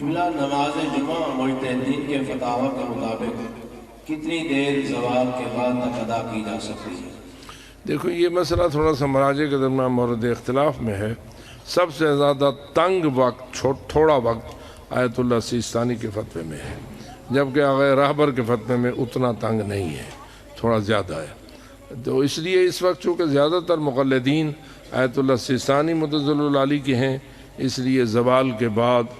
جملہ نماز جمعہ مجتہدین کے فتاوی کے مطابق کتنی دیر زوال کے بعد تک ادا کی جا سکتی ہے؟ دیکھو یہ مسئلہ تھوڑا سا مراجع کے درمیان مورد اختلاف میں ہے۔ سب سے زیادہ تنگ وقت تھوڑا وقت آیت اللہ سیستانی کے فتوے میں ہے، جبکہ آغا رہبر کے فتوے میں اتنا تنگ نہیں ہے، تھوڑا زیادہ ہے۔ تو اس لیے اس وقت چونکہ زیادہ تر مقلدین آیت اللہ سیستانی متضل العالی کے ہیں، اس لیے زوال کے بعد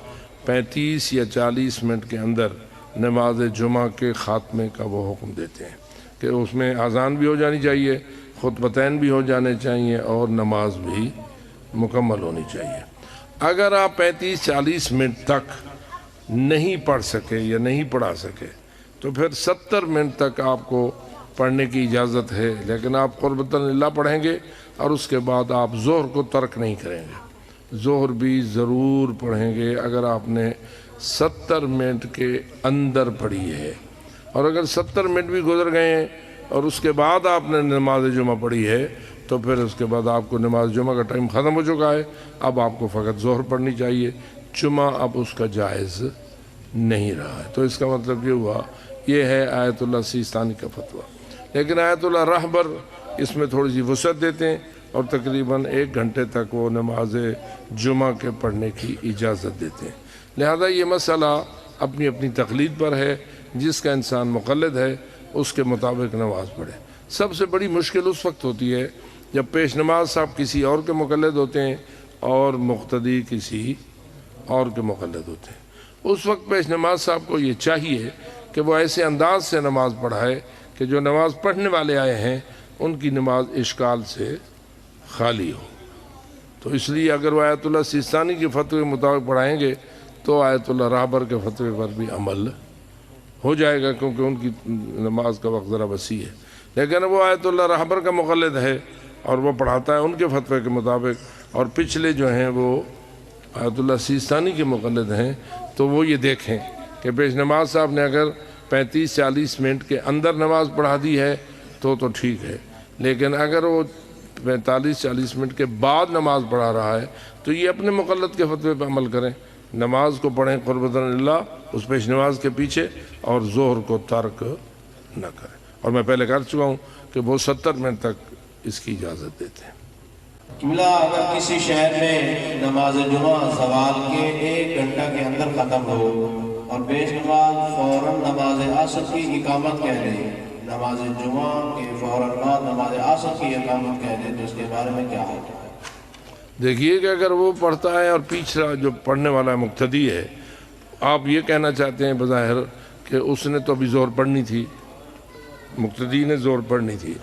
35 یا 40 منٹ کے اندر نماز جمعہ کے خاتمے کا وہ حکم دیتے ہیں کہ اس میں اذان بھی ہو جانی چاہیے، خطبتین بھی ہو جانے چاہیے اور نماز بھی مکمل ہونی چاہیے۔ اگر آپ 35-40 منٹ تک نہیں پڑھ سکے یا نہیں پڑھا سکے تو پھر 70 منٹ تک آپ کو پڑھنے کی اجازت ہے، لیکن آپ قربۃ اللہ پڑھیں گے اور اس کے بعد آپ ظہر کو ترک نہیں کریں گے، ظہر بھی ضرور پڑھیں گے اگر آپ نے 70 منٹ کے اندر پڑھی ہے۔ اور اگر 70 منٹ بھی گزر گئے ہیں اور اس کے بعد آپ نے نماز جمعہ پڑھی ہے تو پھر اس کے بعد آپ کو نماز جمعہ کا ٹائم ختم ہو چکا ہے، اب آپ کو فقط ظہر پڑھنی چاہیے، جمعہ اب اس کا جائز نہیں رہا ہے۔ تو اس کا مطلب یہ ہوا، یہ ہے آیت اللہ سیستانی کا فتویٰ۔ لیکن آیت اللہ رہبر اس میں تھوڑی سی وسعت دیتے ہیں اور تقریباً 1 گھنٹے تک وہ نماز جمعہ کے پڑھنے کی اجازت دیتے ہیں۔ لہذا یہ مسئلہ اپنی اپنی تقلید پر ہے، جس کا انسان مقلد ہے اس کے مطابق نماز پڑھے۔ سب سے بڑی مشکل اس وقت ہوتی ہے جب پیش نماز صاحب کسی اور کے مقلد ہوتے ہیں اور مقتدی کسی اور کے مقلد ہوتے ہیں۔ اس وقت پیش نماز صاحب کو یہ چاہیے کہ وہ ایسے انداز سے نماز پڑھائے کہ جو نماز پڑھنے والے آئے ہیں ان کی نماز اشکال سے خالی ہو۔ تو اس لیے اگر وہ آیت اللہ سیستانی کے فتوے کے مطابق پڑھائیں گے تو آیت اللہ رہبر کے فتوے پر بھی عمل ہو جائے گا، کیونکہ ان کی نماز کا وقت ذرا وسیع ہے۔ لیکن وہ آیت اللہ رہبر کا مقلد ہے اور وہ پڑھاتا ہے ان کے فتوے کے مطابق، اور پچھلے جو ہیں وہ آیت اللہ سیستانی کے مقلد ہیں، تو وہ یہ دیکھیں کہ پیش نماز صاحب نے اگر 35-40 منٹ کے اندر نماز پڑھا دی ہے تو ٹھیک ہے، لیکن اگر وہ 45-40 منٹ کے بعد نماز پڑھا رہا ہے تو یہ اپنے مقلد کے فتوے پہ عمل کریں، نماز کو پڑھیں قربۃ اللہ اس پیش نماز کے پیچھے، اور ظہر کو ترک نہ کریں۔ اور میں پہلے کر چکا ہوں کہ وہ 70 منٹ تک اس کی اجازت دیتے ہیں۔ جملہ اگر کسی شہر میں نماز جمعہ زوال کے 1 گھنٹہ کے اندر ختم ہو اور پیش نماز فوراً نماز عصر کی اقامت کہہ دے، نماز جمعہ کے فوراً بعد نماز عصر کی اقامت کہہ دے، تو اس کے بارے میں کیا ہے؟ دیکھیے کہ اگر وہ پڑھتا ہے اور پیچھے جو پڑھنے والا مقتدی ہے، آپ یہ کہنا چاہتے ہیں بظاہر کہ اس نے تو ابھی ظہر پڑھنی تھی، مقتدی نے ظہر پڑھنی تھی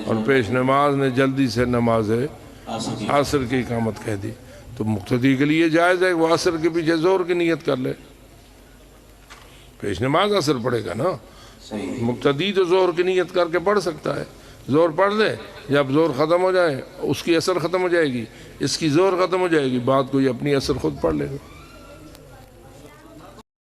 اور پیش نماز نے جلدی سے نماز عصر کی اقامت کہہ دی، تو مقتدی کے لیے جائز ہے وہ عصر کے پیچھے ظہر کی نیت کر لے، پیش نماز عصر پڑھے گا نا، مقتدی تو ظہر کی نیت کر کے پڑھ سکتا ہے، ظہر پڑھ لے، جب ظہر ختم ہو جائے اس کی عصر ختم ہو جائے گی، اس کی ظہر ختم ہو جائے گی، بعد کوئی اپنی عصر خود پڑھ لے گا۔